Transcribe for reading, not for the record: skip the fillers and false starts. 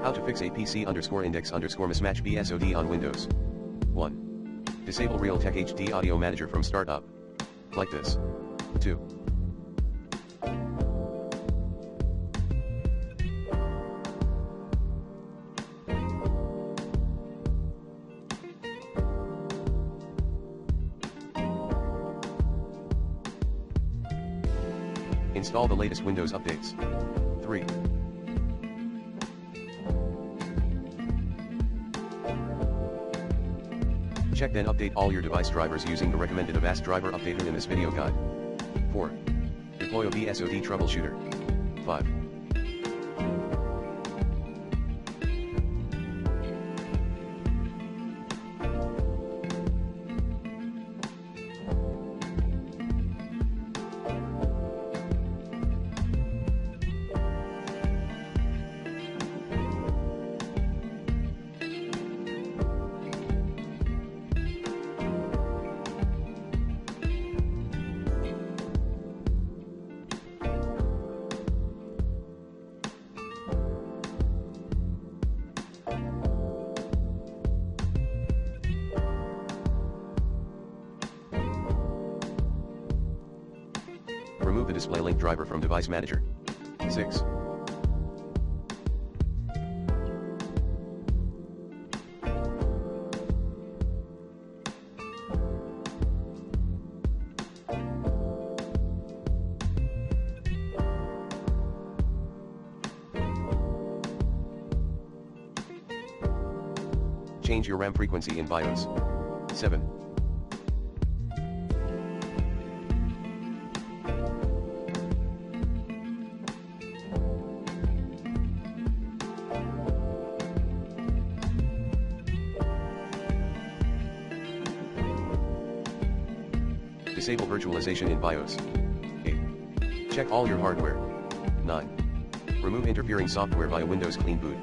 How to fix a PC_index_mismatch BSOD on Windows. 1. Disable Realtek HD Audio Manager from startup. Like this. 2. Install the latest Windows updates. 3. Check then update all your device drivers using the recommended Avast driver updater in this video guide. 4. Deploy a BSOD troubleshooter. 5. Remove the display link driver from device manager. 6. Change your RAM frequency in BIOS. 7. Disable virtualization in BIOS. 8. Check all your hardware. 9. Remove interfering software via Windows Clean Boot.